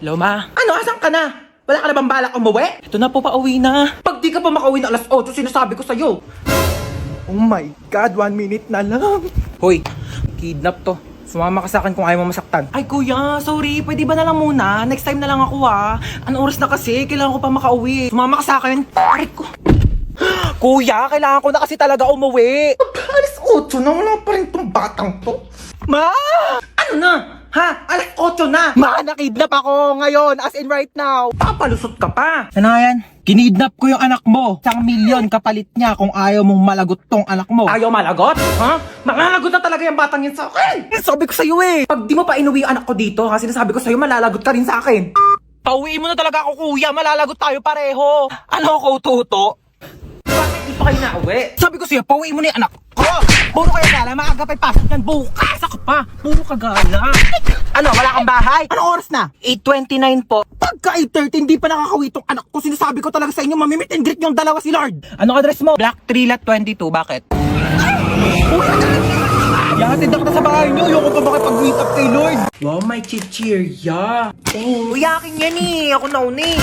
Hello, ma. Ano, asan ka na? Wala ka na bang balak umuwi? Ito na po, pauwi na. Pag di ka pa makauwi na alas 8, sinasabi ko sa'yo. Oh my God, 1 minute na lang. Hoy, kidnap to. Sumama ka sa akin kung ayaw mo masaktan. Ay kuya, sorry, pwede ba na lang muna? Next time na lang ako Ano oras na kasi? Kailangan ko pa makauwi. Sumama ka sa akin. Aray ko. Kuya, kailangan ko na kasi talaga umuwi. Alas 8 na, wala pa rin tong batang to. Ma! Ano na? Ha? Alas 8 na. Ma, nakidnap ako ngayon, as in right now. Papalusot ka pa. Ano nga yan? Kinidnap ko yung anak mo. 1,000,000 kapalit niya kung ayaw mong malagot tong anak mo. Ayaw malagot? Ha? Malalagot na talaga yung batang yun sa akin. Sabi ko sa'yo eh. Pag di mo pa inuwi yung anak ko dito, ha? Sinasabi ko sa'yo, malalagot ka rin sa akin. Pauwiin mo na talaga ako, kuya. Malalagot tayo pareho. Ano ako, tuto? Bakit di pa kayo nauwi? Sabi ko sa'yo, pauwiin mo na yung anak ko. Puro kayo gala, maaga pa'y pasok yan. Bukas ako pa. Puro ka gala. Ano, wala kang bahay? Anong oras na? 8:29 po. Pagka 8:30, hindi pa nakakawi tong anak ko. Sinasabi ko talaga sa inyo, mamimit and greet yung dalawa si Lord. Anong address mo? Black 3 lot 22. Bakit? Yahatid ako na sa bahay niyo. Ayoko pa makipag-meet up kay Lord. Wow, may chichirya. Thanks. Uy, akin yan eh. Ako na uni.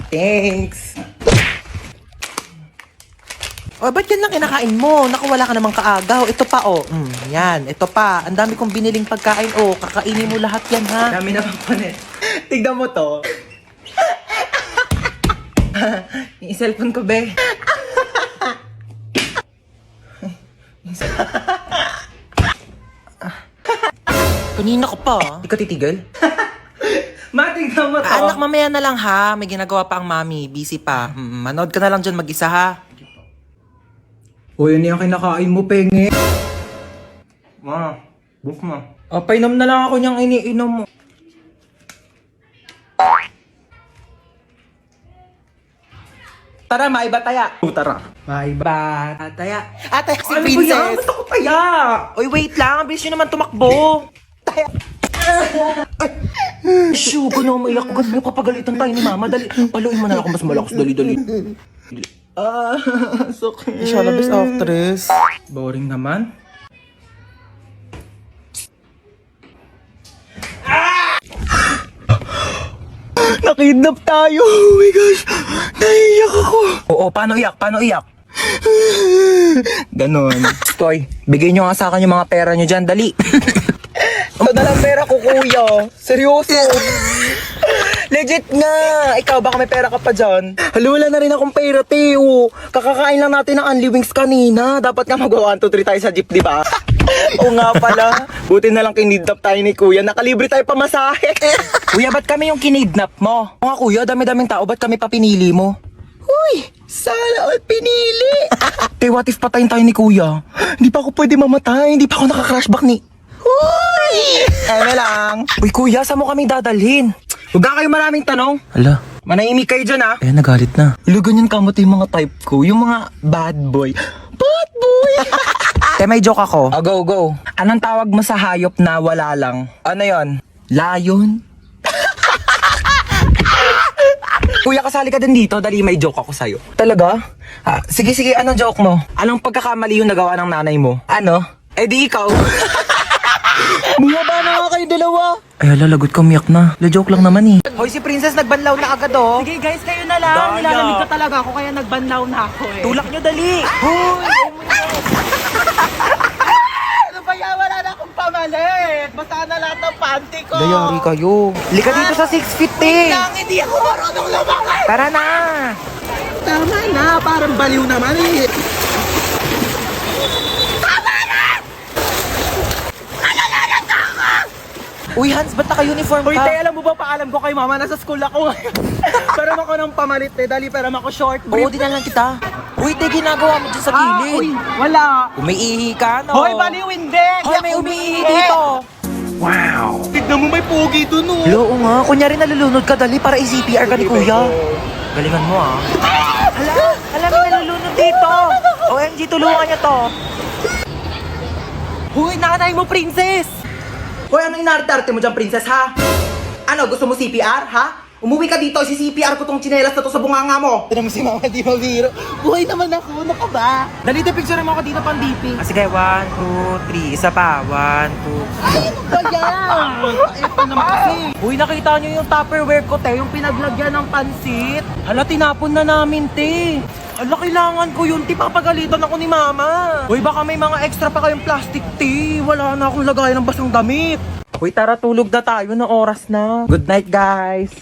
Thanks. O, ba't yan lang kinakain mo? Naku, wala ka namang kaagaw. Ito pa, oh. Yan, ito pa. Ang dami kong biniling pagkain, oh. Kakainin mo lahat yan, ha? Dami na bang panet. Tignan mo to. Yung cellphone ko, be. Kanina ka pa, Di ka titigil? Matignan mo to. Anak, mamaya na lang, ha? May ginagawa pa ang mami. Busy pa. Manood ka na lang dyan mag-isa, ha? Uy, ano yung kinakain mo, penge? Ma, book mo. Painom na lang ako niyang iniinom mo. Tara, maiba taya. Tara. Maiba taya. Atay, si Ano ba yan? Princess! Gusto ko taya. Uy, wait lang. Ang bilis nyo naman tumakbo. Shoo, gano'n maiyak ko. Gano'n kapagalitan tayo ni mama. Dali, paluin mo na ako mas malakas. Dali. Sakit. Siya na best actress. Boring naman. Nakidnap tayo. Oh my gosh. Naiiyak ako. Oo, paano iyak? Ganon. Toy, bigay nyo nga sa akin yung mga pera nyo dyan. Dali. Ito na lang pera ko, kuya. Seryoso. Legit nga. Ikaw, baka may pera ka pa dyan. Hala, wala na rin akong pera, Teo. Kakakain lang natin ng Unli Wings kanina. Dapat nga mag-1, 2, 3 tayo sa jeep, di ba? Oo nga pala. Buti na lang kinidnap tayo ni Kuya. Nakalibre tayo pamasahe. Kuya, ba't kami yung kinidnap mo? Oo nga, Kuya. Dami-daming tao. Ba't kami pa pinili mo? Uy, sana all pinili. Te, what if patayin tayo ni Kuya? Hindi pa ako pwede mamatay. Hindi pa ako naka-crashback ni... Uy! Eme lang. Uy, Kuya, saan mo kami dadalhin? Huwag na kayo maraming tanong. Hala. Manahimik kayo dyan, ha? Eh, nagalit na. Ilo, ganyan kamot yung mga type ko. Yung mga bad boy. Bad boy! Te, may joke ako. Go. Anong tawag mo sa hayop na wala lang? Ano yon? Lion? Kuya, kasali ka din dito. Dali, may joke ako sa'yo. Talaga? Sige, anong joke mo? Anong pagkakamali yung nagawa ng nanay mo? Ano? Eh di ikaw. Bumaba na nga kayo dalawa. Ay, lalagot ka, umiyak na. La-joke lang naman eh. Hoy, si Princess nagbanlaw na agad, oh. Sige guys, kayo na lang. Daya. Nilalamig ka talaga ako kaya nagbanlaw na ako eh. Tulak nyo, dali. Hoy! Ano ba yan? Wala na akong pamalit. Basta na lahat ng panty ko. Dayari kayo. Lika dito sa 6 feet, eh. Hindi ako marunong lumakad. Tara na. Tama na, parang baliw naman eh. Uy, Hans, ba't naka-uniform Uy, ka? te, alam mo ba, paalam ko kay mama, nasa school ako ngayon. Pero ako ng pamalit eh, dali, pero ako short Oo, brief. di na lang kita. Uy, te, ginagawa mo dyan sa Uy, gilid. wala. Umiihi ka, no? Hoy, baliw, hindi. Hoy, may umiihi dito. Tignan mo, may pogi dun, oh. Hello, oo nga. Kunyari nalulunod ka, dali, para i-CPR ka ni kuya. Galingan mo, ah. Hala, may nalulunod dito. OMG, tulungan niyo to. Hoy, nanay mo, princess. Hoy, ano inarte mo dyan, princess, ha? Ano, gusto mo CPR, ha? Umuwi ka dito, CCPR ko tong tsinelas na to sa bunganga mo. Tignan mo si mama, di mabiro. Buhay naman ako, ano ka ba? Dali, picture mo ako dito pang DP. Sige, 1, 2, 3. Isa pa. 1, 2. Ay, ano ba yan? Ito naman kasi. Uy, nakita nyo yung Tupperware ko, te, yung pinaglagyan ng pansit. Hala, tinapon na namin, te. Ala, kailangan ko yun, te, papagalitan ako ni mama. Uy, baka may mga extra pa kayong plastic, te. Wala na akong lagayan ng basang damit. Uy, tara, tulog na tayo na oras na. Good night, guys.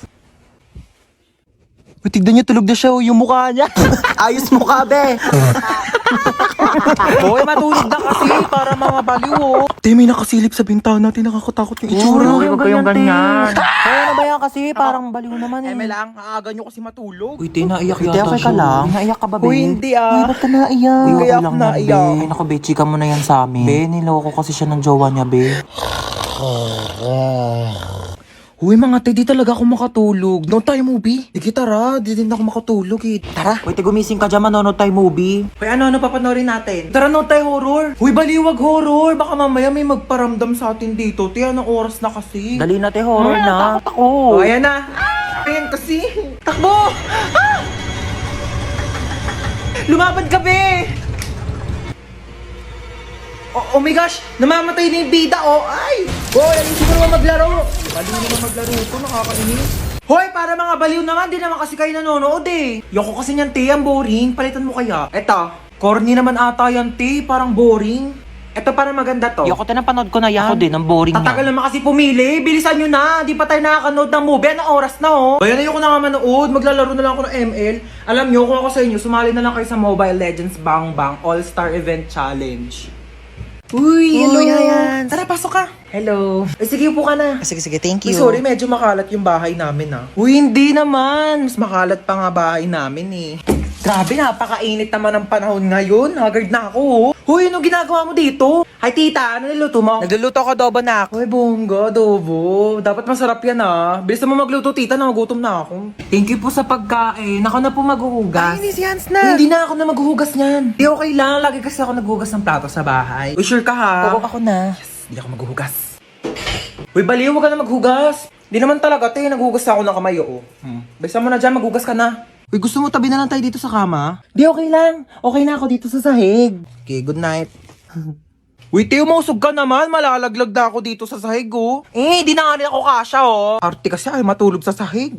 Uy, tignan nyo, tulog na siya, yung mukha niya. Ayos mukha, be. Boy, matulog na kasi para mga baliw, oh. Te, may nakasilip sa bintana, te, nakakatakot yung itsura. Huwag kayong ganyan. Kaya na ba yan kasi? Parang baliw naman eh. Lang, aaga nyo kasi matulog. Uy, te, naiyak Uy, te, yata okay ka siya. lang? Naiyak ka ba, be? Uy, hindi ah. Uy, ba't ka naiyak? Uy, Uy, kaya okay ako lang yan, naiyak. be. Naku, be, chika mo na yan sa amin. Be, niloko kasi siya ng jowa niya, be. Uy, mga te, di talaga ako makatulog. Noon tayo movie. Sige, tara. Di din ako makatulog eh. Tara. Uy, te, gumising ka dyan, manonood tayo movie. Uy, ano papanoorin natin? Tara, noon tayo horror. Uy, baliwag horror. Baka mamaya may magparamdam sa atin dito. Te, anong oras na kasi? Dali na, te, horror na. Takot ako. Oh, ayan na. Ayan kasi. Takbo! Ah! Lumaban ka, be! Oh my gosh! Namamatay na yung bida, oh! Ay! Hoy, alisin mo naman maglaro! Baliw naman maglaro ito, nakakainis. Hoy, para mga baliw naman, di naman kasi kayo nanonood eh. Yoko kasi niyan, te, ang boring. Palitan mo kaya. Eto, corny naman ata yan, te, parang boring. Eto, parang maganda to. Yoko, te, napanood ko na yan. Ako din, ang boring Tatagal niya. naman kasi pumili. Bilisan nyo na. Di pa tayo nakakanood ng movie. Anong oras na, oh? Bayan na yung na nga manood. Maglalaro na lang ako ng ML. Alam nyo, kung ako sa inyo, sumali na lang kayo sa Mobile Legends Bang Bang All-Star Event Challenge. Uy, hello. Yayans. Tara, pasok ka. Hello. Ay, sige, upo ka na. Sige, thank Uy, sorry, medyo makalat yung bahay namin, ah. Uy, hindi naman. Mas makalat pa nga bahay namin, eh. Grabe, napakainit naman ang panahon ngayon. Haggard na ako, oh. Huy, ano ginagawa mo dito? Hi, tita. Ano niluto mo? Nagluluto ko adobo na ako. Uy, bongga, adobo. Dapat masarap yan, ah. Bilis mo magluto, tita. Nagugutom na ako. Thank you po sa pagkain. Ako na po maghuhugas. Ay, si Hans na. Hindi na ako na maghuhugas niyan. Di okay lang. Lagi kasi ako naghuhugas ng plato sa bahay. Uy, sure ka, ha? Oo, ako na. Hindi ako maghuhugas. Uy, baliw, huwag ka na maghugas. Hindi naman talaga, te. Naghuhugas ako ng kamay, oo. Bisa mo na dyan, maghugas ka na. Uy, gusto mo tabi na lang tayo dito sa kama? Di, okay lang. Okay na ako dito sa sahig. Okay, good night. Uy, te, umusog ka naman. Malalaglag na ako dito sa sahig, oh. Eh, di na nga rin ako kasha, oh. Arte kasi ay matulog sa sahig.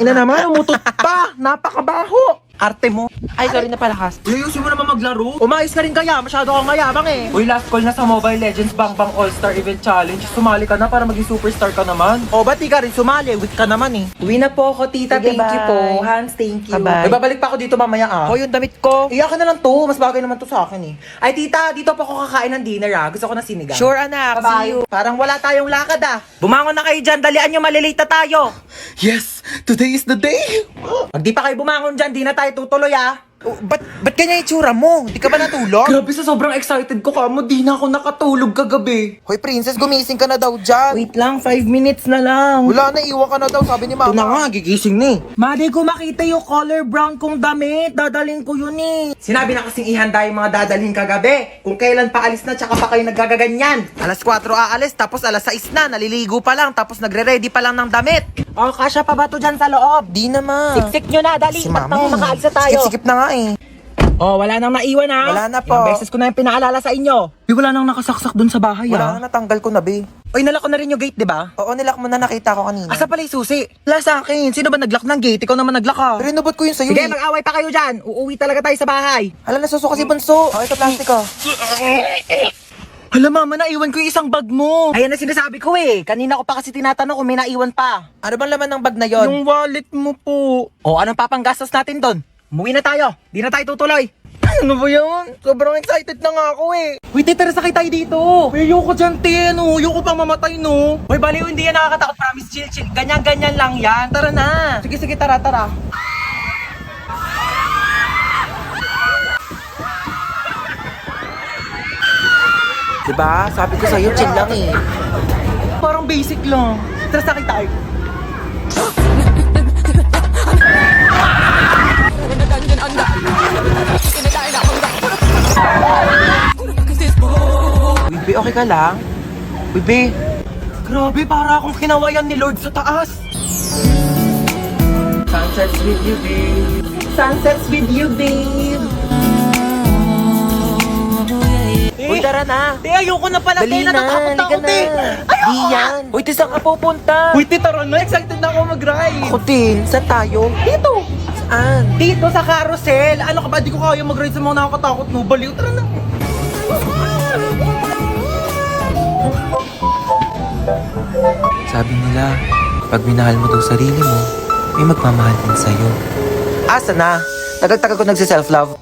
Ina naman, umutot pa. Napakabaho. Arte mo. Ay, sorry na palakas. Uy, ayusin mo naman maglaro. Umayos ka rin kaya. Masyado kang mayabang eh. Uy, last call na sa Mobile Legends Bang Bang All-Star Event Challenge. Sumali ka na para maging superstar ka naman. O, ba't di ka rin sumali? Weak ka naman eh. Uwi na po ako, tita. Sige, Thank you bye. po. Hans, thank you. Bye-bye. Ay, babalik pa ako dito mamaya ah. Oh, yung damit ko. Iyakin na lang to. Mas bagay naman to sa akin eh. Ay, tita, dito pa ako kakain ng dinner ah. Gusto ko na sinigang. Sure, anak. Bye-bye. See you. Parang wala tayong lakad ah. Bumangon na kayo dyan. Dalian nyo, malilate na tayo. Yes! Today is the day! Pag di pa kayo bumangon dyan, di na tayo tutuloy ah. Oh, ba't ganyan itsura mo? Di ka ba natulog? Grabe, sa sobrang excited ko kamo, di na ako nakatulog kagabi. Hoy, princess, gumising ka na daw dyan. Wait lang, 5 minutes na lang. Wala na, iwan ka na daw, sabi ni mama. Ito na nga, gigising ni. Madi ko makita yung color brown kong damit. Dadalhin ko yun eh. Sinabi na kasing ihanda yung mga dadalhin kagabi. Kung kailan pa alis na, tsaka pa kayo nagagaganyan. Alas 4 aalis, tapos alas 6 na, naliligo pa lang, tapos nagre-ready pa lang ng damit. Oh, kasya pa ba to dyan sa loob? Di naman. Siksik nyo na, dali. Si Ba't mama na eh. makaalis na tayo? Sikip na nga eh. Oh, wala nang naiwan ha? Wala na po. Ilang beses ko na yung pinaalala sa inyo. Wala nang nakasaksak dun sa bahay Wala na, natanggal ko na, be. Oy, nalak ko na rin yung gate, di ba? Oo, nilak mo na, nakita ko kanina. Asa pala yung susi? Wala sa akin. Sino ba naglock ng gate? Ikaw naman naglock ha. Pero inubot ko yun sa'yo Sige, eh. mag-away pa kayo dyan. Uuwi talaga tayo sa bahay. Hala, nasusuka si Bunso. Oh, ito plastic ko. Hala mama, naiwan ko yung isang bag mo. Ayan na sinasabi ko eh. Kanina ko pa kasi tinatanong kung may naiwan pa. Ano bang laman ng bag na yon? Yung wallet mo po. O, anong papanggastos natin doon? Umuwi na tayo. Di na tayo tutuloy. Ano ba yun? Sobrang excited na nga ako eh. Uy, titira sakay tayo dito. Uy, ayoko dyan, te. No? Ayoko pang mamatay, no? Uy, baliw, hindi yan nakakatakot. Promise, chill, chill. Ganyan-ganyan lang yan. Tara na. Sige, sige, tara, tara. Diba? Sabi ko sa'yo, chill lang eh. Parang basic lang. Tara sakay tayo. Bibi, okay ka lang? Bibi, Grabe, para akong kinawayan ni Lord sa taas. Sunsets with you, babe. Sunsets with you, babe. Uy, tara na. Te, ayoko na pala. Dali na, natatakot ako, halika te. na. Ayoko Di na. yan. Uy, te, saan ka pupunta? Uy, te, tara na. Excited na ako mag-ride. Ako din. Saan tayo? Dito. Saan? Dito sa carousel. Ano ka ba? Di ko kaya mag-ride sa mga nakakatakot, no? Baliw, tara na. Sabi nila, pag minahal mo daw sarili mo, may magmamahal din sa'yo. Asa na? Tagal-tagal ko nagsi-self-love.